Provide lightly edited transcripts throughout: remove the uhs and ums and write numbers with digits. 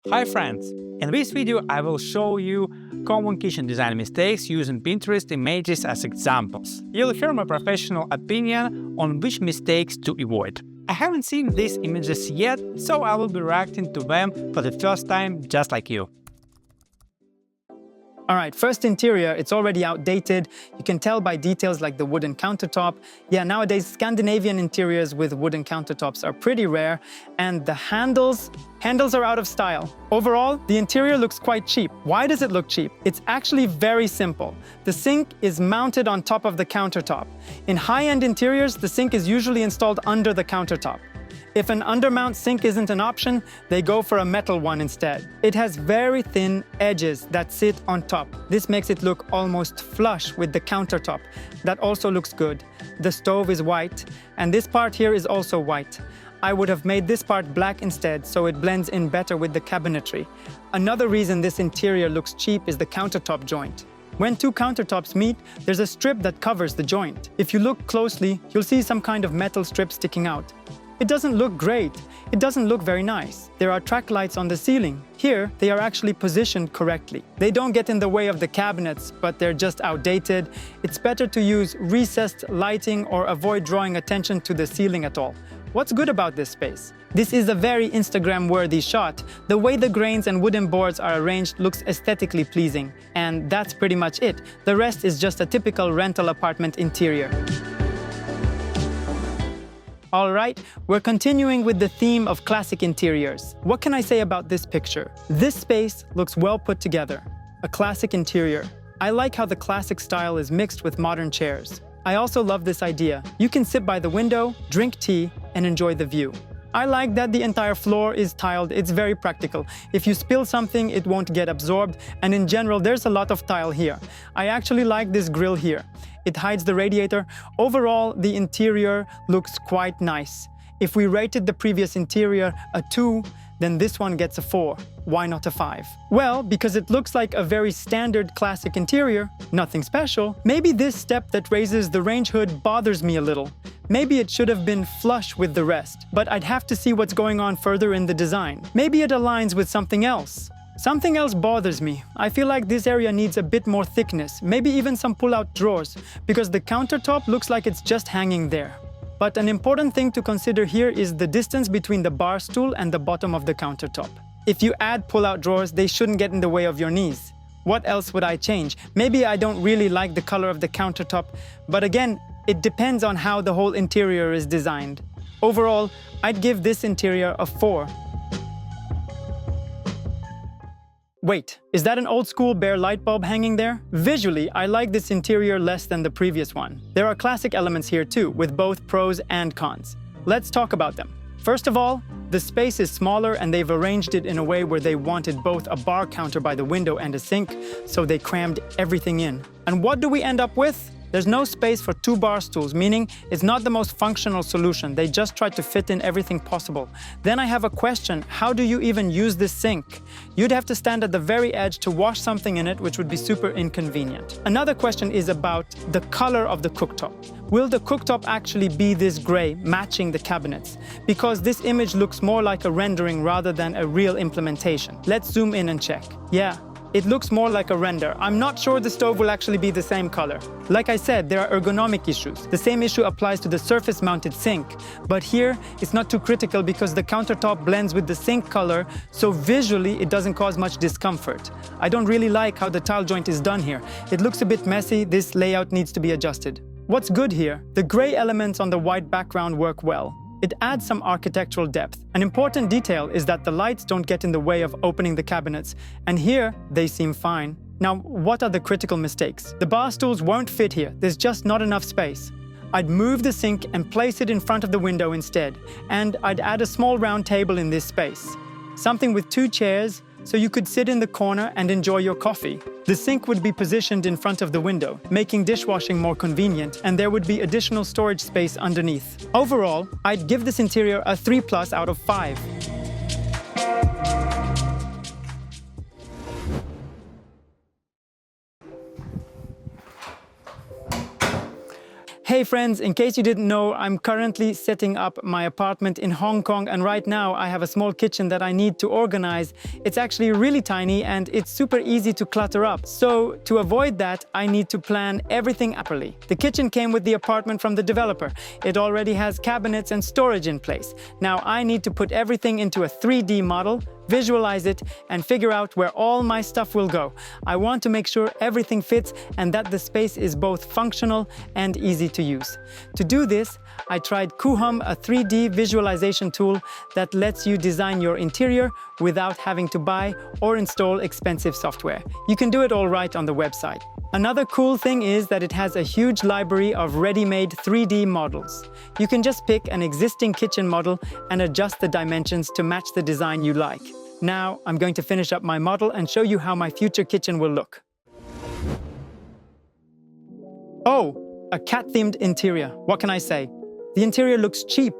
Hi friends! In this video I will show you common kitchen design mistakes using Pinterest images as examples. You'll hear my professional opinion on which mistakes to avoid. I haven't seen these images yet, so I will be reacting to them for the first time just like you. Alright, first interior, it's already outdated. You can tell by details like the wooden countertop. Yeah, nowadays Scandinavian interiors with wooden countertops are pretty rare, and the handles are out of style. Overall, the interior looks quite cheap. Why does it look cheap? It's actually very simple. The sink is mounted on top of the countertop. In high-end interiors, the sink is usually installed under the countertop. If an undermount sink isn't an option, they go for a metal one instead. It has very thin edges that sit on top. This makes it look almost flush with the countertop. That also looks good. The stove is white, and this part here is also white. I would have made this part black instead, so it blends in better with the cabinetry. Another reason this interior looks cheap is the countertop joint. When two countertops meet, there's a strip that covers the joint. If you look closely, you'll see some kind of metal strip sticking out. It doesn't look great. It doesn't look very nice. There are track lights on the ceiling. Here, they are actually positioned correctly. They don't get in the way of the cabinets, but they're just outdated. It's better to use recessed lighting or avoid drawing attention to the ceiling at all. What's good about this space? This is a very Instagram-worthy shot. The way the grains and wooden boards are arranged looks aesthetically pleasing. And that's pretty much it. The rest is just a typical rental apartment interior. All right, we're continuing with the theme of classic interiors. What can I say about this picture? This space looks well put together. A classic interior. I like how the classic style is mixed with modern chairs. I also love this idea. You can sit by the window, drink tea, and enjoy the view. I like that the entire floor is tiled. It's very practical. If you spill something, it won't get absorbed, and in general, there's a lot of tile here. I actually like this grill here. It hides the radiator. Overall, the interior looks quite nice. If we rated the previous interior a 2, then this one gets a 4. Why not a 5? Well, because it looks like a very standard classic interior, nothing special. Maybe this step that raises the range hood bothers me a little. Maybe it should have been flush with the rest, but I'd have to see what's going on further in the design. Maybe it aligns with something else. Something else bothers me. I feel like this area needs a bit more thickness, maybe even some pull-out drawers, because the countertop looks like it's just hanging there. But an important thing to consider here is the distance between the bar stool and the bottom of the countertop. If you add pull-out drawers, they shouldn't get in the way of your knees. What else would I change? Maybe I don't really like the color of the countertop, but again, it depends on how the whole interior is designed. Overall, I'd give this interior a 4. Wait, is that an old-school bare light bulb hanging there? Visually, I like this interior less than the previous one. There are classic elements here too, with both pros and cons. Let's talk about them. First of all, the space is smaller and they've arranged it in a way where they wanted both a bar counter by the window and a sink, so they crammed everything in. And what do we end up with? There's no space for 2 bar stools, meaning it's not the most functional solution. They just tried to fit in everything possible. Then I have a question. How do you even use this sink? You'd have to stand at the very edge to wash something in it, which would be super inconvenient. Another question is about the color of the cooktop. Will the cooktop actually be this gray, matching the cabinets? Because this image looks more like a rendering rather than a real implementation. Let's zoom in and check. Yeah. It looks more like a render. I'm not sure the stove will actually be the same color. Like I said, there are ergonomic issues. The same issue applies to the surface-mounted sink. But here, it's not too critical because the countertop blends with the sink color, so visually, it doesn't cause much discomfort. I don't really like how the tile joint is done here. It looks a bit messy. This layout needs to be adjusted. What's good here? The gray elements on the white background work well. It adds some architectural depth. An important detail is that the lights don't get in the way of opening the cabinets, and here they seem fine. Now, what are the critical mistakes? The bar stools won't fit here. There's just not enough space. I'd move the sink and place it in front of the window instead, and I'd add a small round table in this space. Something with 2 chairs, so you could sit in the corner and enjoy your coffee. The sink would be positioned in front of the window, making dishwashing more convenient, and there would be additional storage space underneath. Overall, I'd give this interior a 3+ out of 5. Hey friends, in case you didn't know, I'm currently setting up my apartment in Hong Kong, and right now I have a small kitchen that I need to organize. It's actually really tiny and it's super easy to clutter up. So to avoid that, I need to plan everything properly. The kitchen came with the apartment from the developer. It already has cabinets and storage in place. Now I need to put everything into a 3D model, visualize it, and figure out where all my stuff will go. I want to make sure everything fits and that the space is both functional and easy to use. To do this, I tried Coohom, a 3D visualization tool that lets you design your interior without having to buy or install expensive software. You can do it all right on the website. Another cool thing is that it has a huge library of ready-made 3D models. You can just pick an existing kitchen model and adjust the dimensions to match the design you like. Now, I'm going to finish up my model and show you how my future kitchen will look. Oh, a cat-themed interior. What can I say? The interior looks cheap,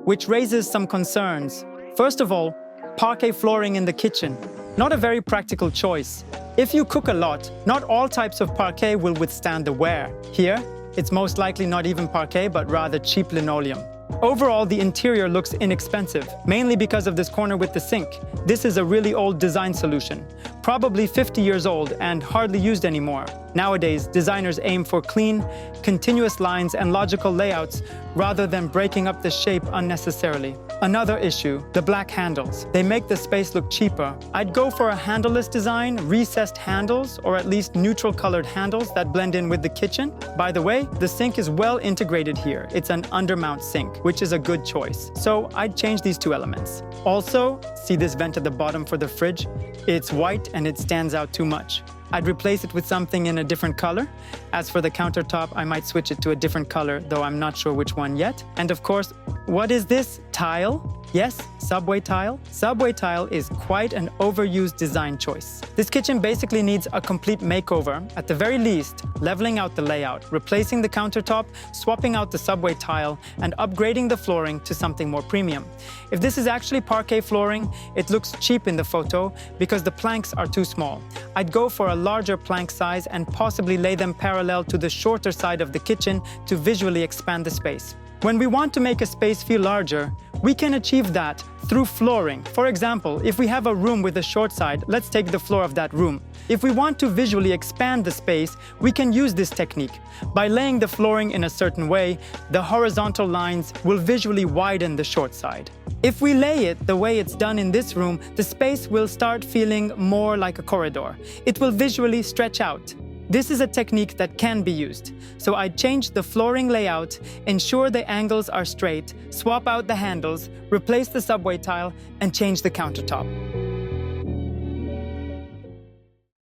which raises some concerns. First of all, parquet flooring in the kitchen. Not a very practical choice. If you cook a lot, not all types of parquet will withstand the wear. Here, it's most likely not even parquet, but rather cheap linoleum. Overall, the interior looks inexpensive, mainly because of this corner with the sink. This is a really old design solution, probably 50 years old and hardly used anymore. Nowadays, designers aim for clean, continuous lines and logical layouts rather than breaking up the shape unnecessarily. Another issue, the black handles. They make the space look cheaper. I'd go for a handleless design, recessed handles, or at least neutral colored handles that blend in with the kitchen. By the way, the sink is well integrated here. It's an undermount sink, which is a good choice. So I'd change these two elements. Also, see this vent at the bottom for the fridge? It's white and it stands out too much. I'd replace it with something in a different color. As for the countertop, I might switch it to a different color, though I'm not sure which one yet. And of course, what is this? Tile? Yes, subway tile. Subway tile is quite an overused design choice. This kitchen basically needs a complete makeover, at the very least, leveling out the layout, replacing the countertop, swapping out the subway tile, and upgrading the flooring to something more premium. If this is actually parquet flooring, it looks cheap in the photo because the planks are too small. I'd go for a larger plank size and possibly lay them parallel to the shorter side of the kitchen to visually expand the space. When we want to make a space feel larger, we can achieve that through flooring. For example, if we have a room with a short side, let's take the floor of that room. If we want to visually expand the space, we can use this technique. By laying the flooring in a certain way, the horizontal lines will visually widen the short side. If we lay it the way it's done in this room, the space will start feeling more like a corridor. It will visually stretch out. This is a technique that can be used. So I'd change the flooring layout, ensure the angles are straight, swap out the handles, replace the subway tile, and change the countertop.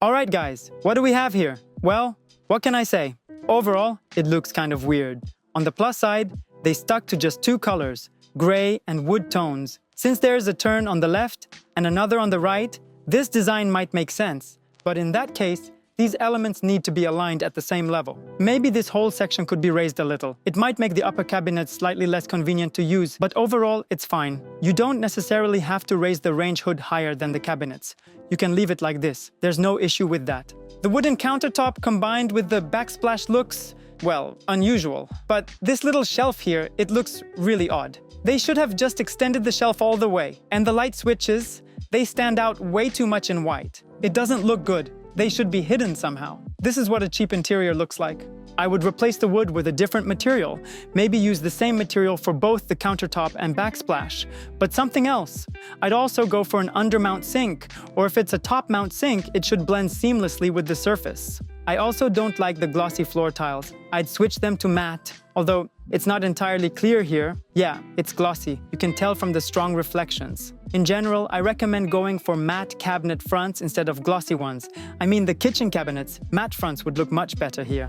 All right, guys, what do we have here? Well, what can I say? Overall, it looks kind of weird. On the plus side, they stuck to just two colors, gray and wood tones. Since there is a turn on the left and another on the right, this design might make sense. But in that case, these elements need to be aligned at the same level. Maybe this whole section could be raised a little. It might make the upper cabinets slightly less convenient to use, but overall, it's fine. You don't necessarily have to raise the range hood higher than the cabinets. You can leave it like this. There's no issue with that. The wooden countertop combined with the backsplash looks, well, unusual. But this little shelf here, it looks really odd. They should have just extended the shelf all the way. And the light switches, they stand out way too much in white. It doesn't look good. They should be hidden somehow. This is what a cheap interior looks like. I would replace the wood with a different material, maybe use the same material for both the countertop and backsplash, but something else. I'd also go for an undermount sink, or if it's a top mount sink, it should blend seamlessly with the surface. I also don't like the glossy floor tiles. I'd switch them to matte, although it's not entirely clear here. Yeah, it's glossy. You can tell from the strong reflections. In general, I recommend going for matte cabinet fronts instead of glossy ones. I mean the kitchen cabinets, matte fronts would look much better here.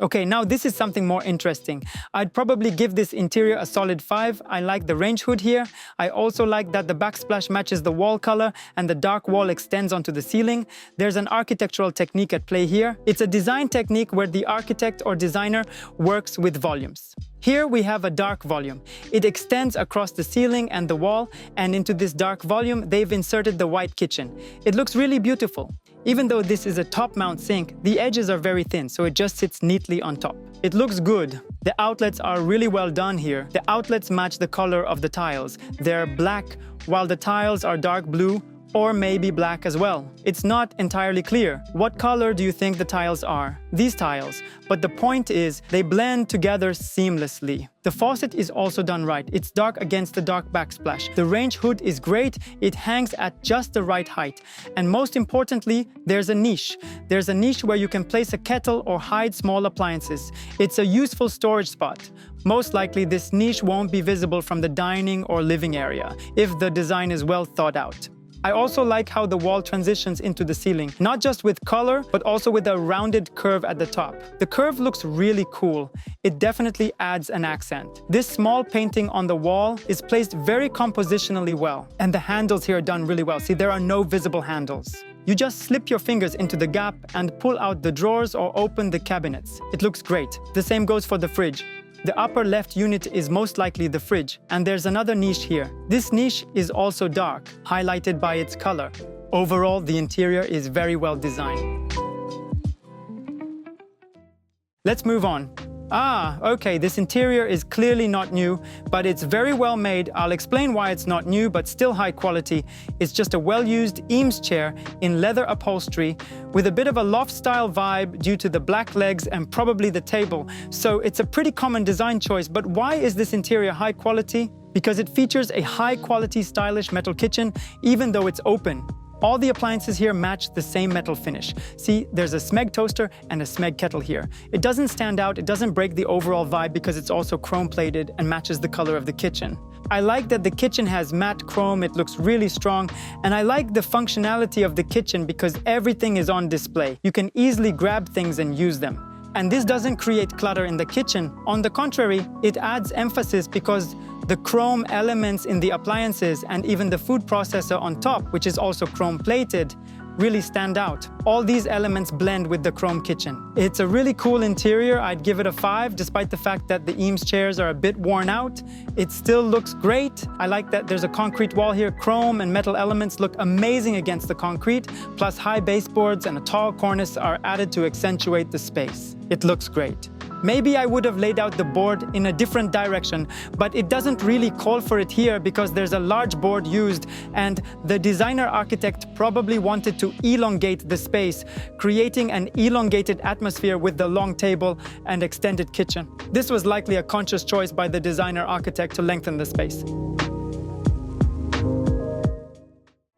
Okay, now this is something more interesting. I'd probably give this interior a solid 5. I like the range hood here. I also like that the backsplash matches the wall color and the dark wall extends onto the ceiling. There's an architectural technique at play here. It's a design technique where the architect or designer works with volumes. Here we have a dark volume. It extends across the ceiling and the wall, and into this dark volume they've inserted the white kitchen. It looks really beautiful. Even though this is a top-mount sink, the edges are very thin, so it just sits neatly on top. It looks good. The outlets are really well done here. The outlets match the color of the tiles. They're black, while the tiles are dark blue, or maybe black as well. It's not entirely clear. What color do you think the tiles are? These tiles. But the point is, they blend together seamlessly. The faucet is also done right. It's dark against the dark backsplash. The range hood is great. It hangs at just the right height. And most importantly, there's a niche. There's a niche where you can place a kettle or hide small appliances. It's a useful storage spot. Most likely, this niche won't be visible from the dining or living area, if the design is well thought out. I also like how the wall transitions into the ceiling, not just with color, but also with a rounded curve at the top. The curve looks really cool. It definitely adds an accent. This small painting on the wall is placed very compositionally well, and the handles here are done really well. See, there are no visible handles. You just slip your fingers into the gap and pull out the drawers or open the cabinets. It looks great. The same goes for the fridge. The upper left unit is most likely the fridge, and there's another niche here. This niche is also dark, highlighted by its color. Overall, the interior is very well designed. Let's move on. Okay, this interior is clearly not new, but it's very well made. I'll explain why it's not new, but still high quality. It's just a well-used Eames chair in leather upholstery with a bit of a loft-style vibe due to the black legs and probably the table. So it's a pretty common design choice, but why is this interior high quality? Because it features a high-quality, stylish metal kitchen, even though it's open. All the appliances here match the same metal finish. See, there's a Smeg toaster and a Smeg kettle here. It doesn't stand out, it doesn't break the overall vibe because it's also chrome-plated and matches the color of the kitchen. I like that the kitchen has matte chrome, it looks really strong, and I like the functionality of the kitchen because everything is on display. You can easily grab things and use them. And this doesn't create clutter in the kitchen. On the contrary, it adds emphasis because the chrome elements in the appliances and even the food processor on top, which is also chrome-plated, really stand out. All these elements blend with the chrome kitchen. It's a really cool interior. I'd give it a 5, despite the fact that the Eames chairs are a bit worn out. It still looks great. I like that there's a concrete wall here. Chrome and metal elements look amazing against the concrete, plus high baseboards and a tall cornice are added to accentuate the space. It looks great. Maybe I would have laid out the board in a different direction, but it doesn't really call for it here because there's a large board used and the designer architect probably wanted to elongate the space, creating an elongated atmosphere with the long table and extended kitchen. This was likely a conscious choice by the designer architect to lengthen the space.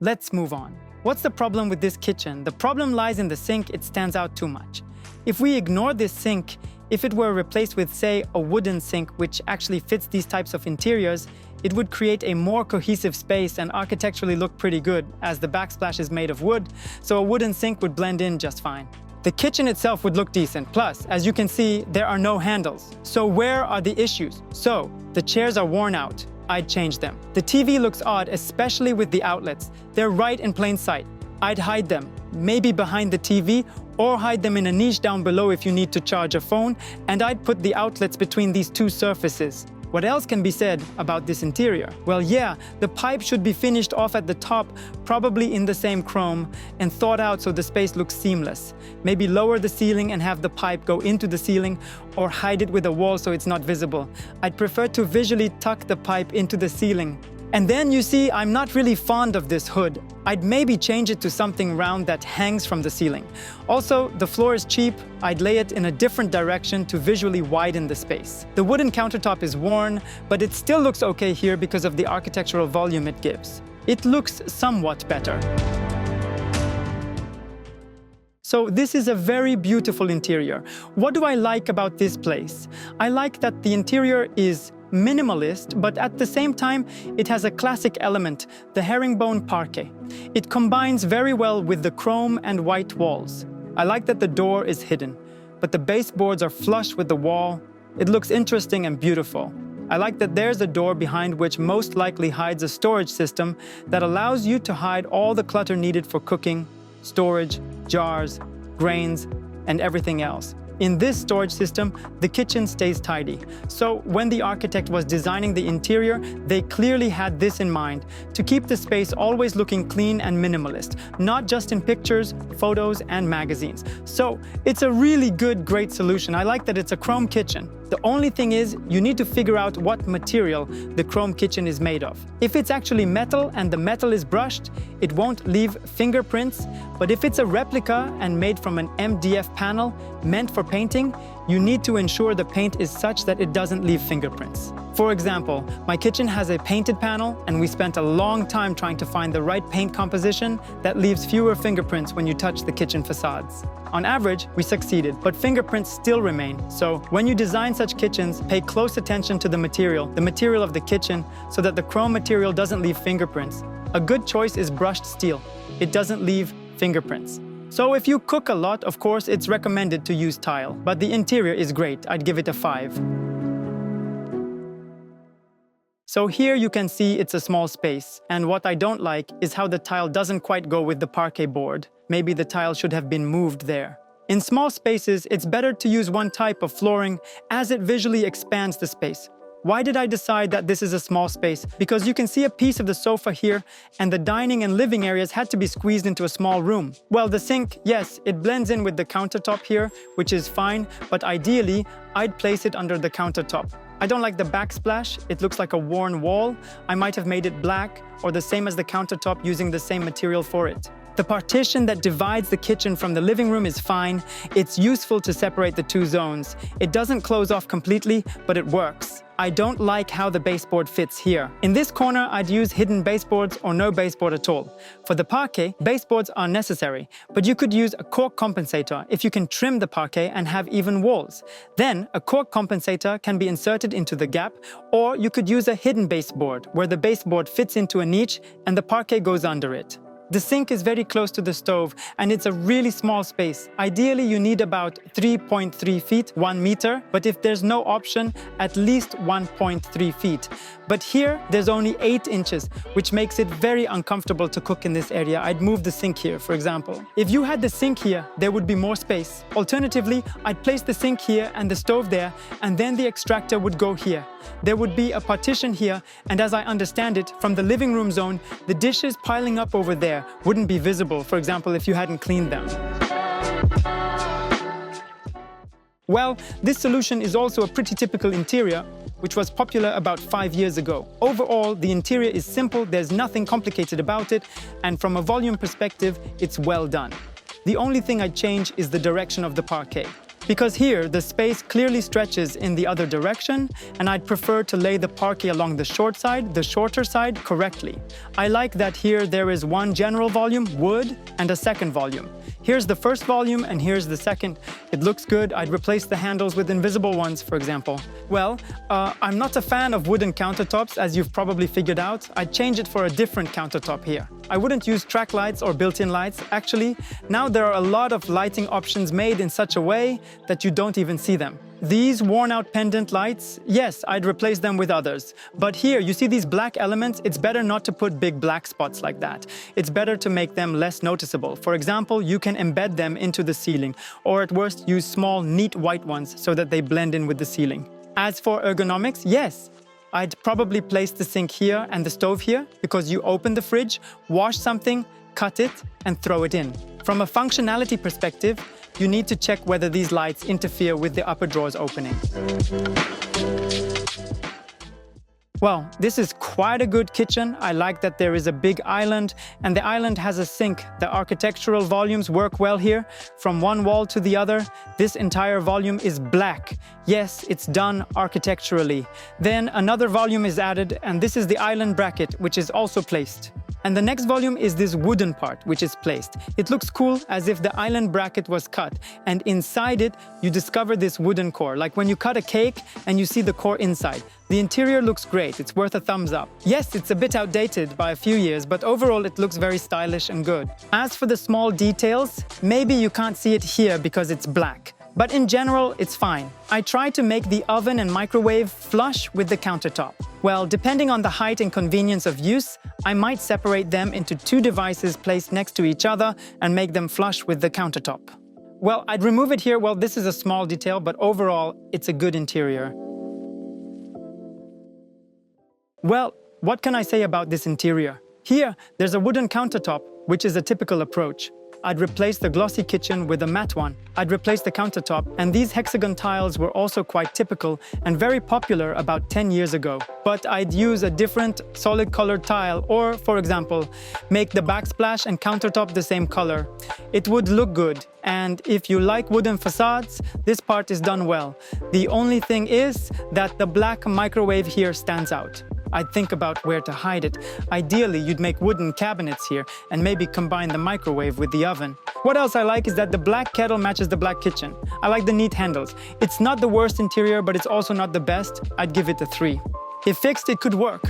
Let's move on. What's the problem with this kitchen? The problem lies in the sink. It stands out too much. If we ignore this sink, if it were replaced with, say, a wooden sink, which actually fits these types of interiors, it would create a more cohesive space and architecturally look pretty good, as the backsplash is made of wood, so a wooden sink would blend in just fine. The kitchen itself would look decent. Plus, as you can see, there are no handles. So where are the issues? So, the chairs are worn out. I'd change them. The TV looks odd, especially with the outlets. They're right in plain sight. I'd hide them, maybe behind the TV, or hide them in a niche down below if you need to charge a phone, and I'd put the outlets between these two surfaces. What else can be said about this interior? Well, yeah, the pipe should be finished off at the top, probably in the same chrome, and thought out so the space looks seamless. Maybe lower the ceiling and have the pipe go into the ceiling, or hide it with a wall so it's not visible. I'd prefer to visually tuck the pipe into the ceiling. And then you see, I'm not really fond of this hood. I'd maybe change it to something round that hangs from the ceiling. Also, the floor is cheap. I'd lay it in a different direction to visually widen the space. The wooden countertop is worn, but it still looks okay here because of the architectural volume it gives. It looks somewhat better. So this is a very beautiful interior. What do I like about this place? I like that the interior is minimalist, but at the same time, it has a classic element, the herringbone parquet. It combines very well with the chrome and white walls. I like that the door is hidden, but the baseboards are flush with the wall. It looks interesting and beautiful. I like that there's a door behind which most likely hides a storage system that allows you to hide all the clutter needed for cooking, storage, jars, grains, and everything else. In this storage system, the kitchen stays tidy. So when the architect was designing the interior, they clearly had this in mind, to keep the space always looking clean and minimalist, not just in pictures, photos, and magazines. So it's a really great solution. I like that it's a chrome kitchen. The only thing is, you need to figure out what material the chrome kitchen is made of. If it's actually metal and the metal is brushed, it won't leave fingerprints. But if it's a replica and made from an MDF panel meant for painting, you need to ensure the paint is such that it doesn't leave fingerprints. For example, my kitchen has a painted panel, and we spent a long time trying to find the right paint composition that leaves fewer fingerprints when you touch the kitchen facades. On average, we succeeded, but fingerprints still remain. So when you design such kitchens, pay close attention to the material of the kitchen, so that the chrome material doesn't leave fingerprints. A good choice is brushed steel. It doesn't leave fingerprints. So if you cook a lot, of course, it's recommended to use tile, but the interior is great. I'd give it a 5. So here you can see it's a small space, and what I don't like is how the tile doesn't quite go with the parquet board. Maybe the tile should have been moved there. In small spaces, it's better to use one type of flooring, as it visually expands the space. Why did I decide that this is a small space? Because you can see a piece of the sofa here, and the dining and living areas had to be squeezed into a small room. Well, the sink, yes, it blends in with the countertop here, which is fine, but ideally, I'd place it under the countertop. I don't like the backsplash. It looks like a worn wall. I might have made it black or the same as the countertop using the same material for it. The partition that divides the kitchen from the living room is fine. It's useful to separate the two zones. It doesn't close off completely, but it works. I don't like how the baseboard fits here. In this corner, I'd use hidden baseboards or no baseboard at all. For the parquet, baseboards are necessary, but you could use a cork compensator if you can trim the parquet and have even walls. Then, a cork compensator can be inserted into the gap, or you could use a hidden baseboard, where the baseboard fits into a niche and the parquet goes under it. The sink is very close to the stove, and it's a really small space. Ideally, you need about 3.3 feet, 1 meter, but if there's no option, at least 1.3 feet. But here, there's only 8 inches, which makes it very uncomfortable to cook in this area. I'd move the sink here, for example. If you had the sink here, there would be more space. Alternatively, I'd place the sink here and the stove there, and then the extractor would go here. There would be a partition here, and as I understand it, from the living room zone, the dishes piling up over there wouldn't be visible, for example, if you hadn't cleaned them. Well, this solution is also a pretty typical interior, which was popular about 5 years ago. Overall, the interior is simple, there's nothing complicated about it, and from a volume perspective, it's well done. The only thing I'd change is the direction of the parquet. Because here, the space clearly stretches in the other direction, and I'd prefer to lay the parquet along the shorter side, correctly. I like that here there is one general volume, wood, and a second volume. Here's the first volume, and here's the second. It looks good. I'd replace the handles with invisible ones, for example. Well, I'm not a fan of wooden countertops, as you've probably figured out. I'd change it for a different countertop here. I wouldn't use track lights or built-in lights. Actually, now there are a lot of lighting options made in such a way that you don't even see them. These worn-out pendant lights, yes, I'd replace them with others. But here, you see these black elements? It's better not to put big black spots like that. It's better to make them less noticeable. For example, you can embed them into the ceiling, or at worst, use small, neat white ones so that they blend in with the ceiling. As for ergonomics, yes, I'd probably place the sink here and the stove here, because you open the fridge, wash something, cut it, and throw it in. From a functionality perspective, you need to check whether these lights interfere with the upper drawers opening. Well, this is quite a good kitchen. I like that there is a big island, and the island has a sink. The architectural volumes work well here. From one wall to the other, this entire volume is black. Yes, it's done architecturally. Then another volume is added, and this is the island bracket, which is also placed. And the next volume is this wooden part, which is placed. It looks cool, as if the island bracket was cut, and inside it, you discover this wooden core, like when you cut a cake and you see the core inside. The interior looks great, it's worth a thumbs up. Yes, it's a bit outdated by a few years, but overall it looks very stylish and good. As for the small details, maybe you can't see it here because it's black. But in general, it's fine. I tried to make the oven and microwave flush with the countertop. Well, depending on the height and convenience of use, I might separate them into 2 devices placed next to each other and make them flush with the countertop. Well, I'd remove it here. Well, this is a small detail, but overall, it's a good interior. Well, what can I say about this interior? Here, there's a wooden countertop, which is a typical approach. I'd replace the glossy kitchen with a matte one. I'd replace the countertop, and these hexagon tiles were also quite typical and very popular about 10 years ago. But I'd use a different solid colored tile, or, for example, make the backsplash and countertop the same color. It would look good, and if you like wooden facades, this part is done well. The only thing is that the black microwave here stands out. I'd think about where to hide it. Ideally, you'd make wooden cabinets here and maybe combine the microwave with the oven. What else I like is that the black kettle matches the black kitchen. I like the neat handles. It's not the worst interior, but it's also not the best. I'd give it a 3. If fixed, it could work.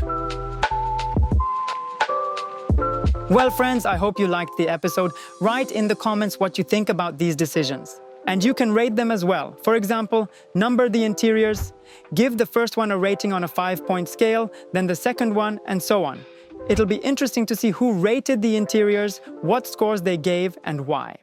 Well, friends, I hope you liked the episode. Write in the comments what you think about these decisions. And you can rate them as well. For example, number the interiors, give the first one a rating on a 5-point scale, then the second one, and so on. It'll be interesting to see who rated the interiors, what scores they gave, and why.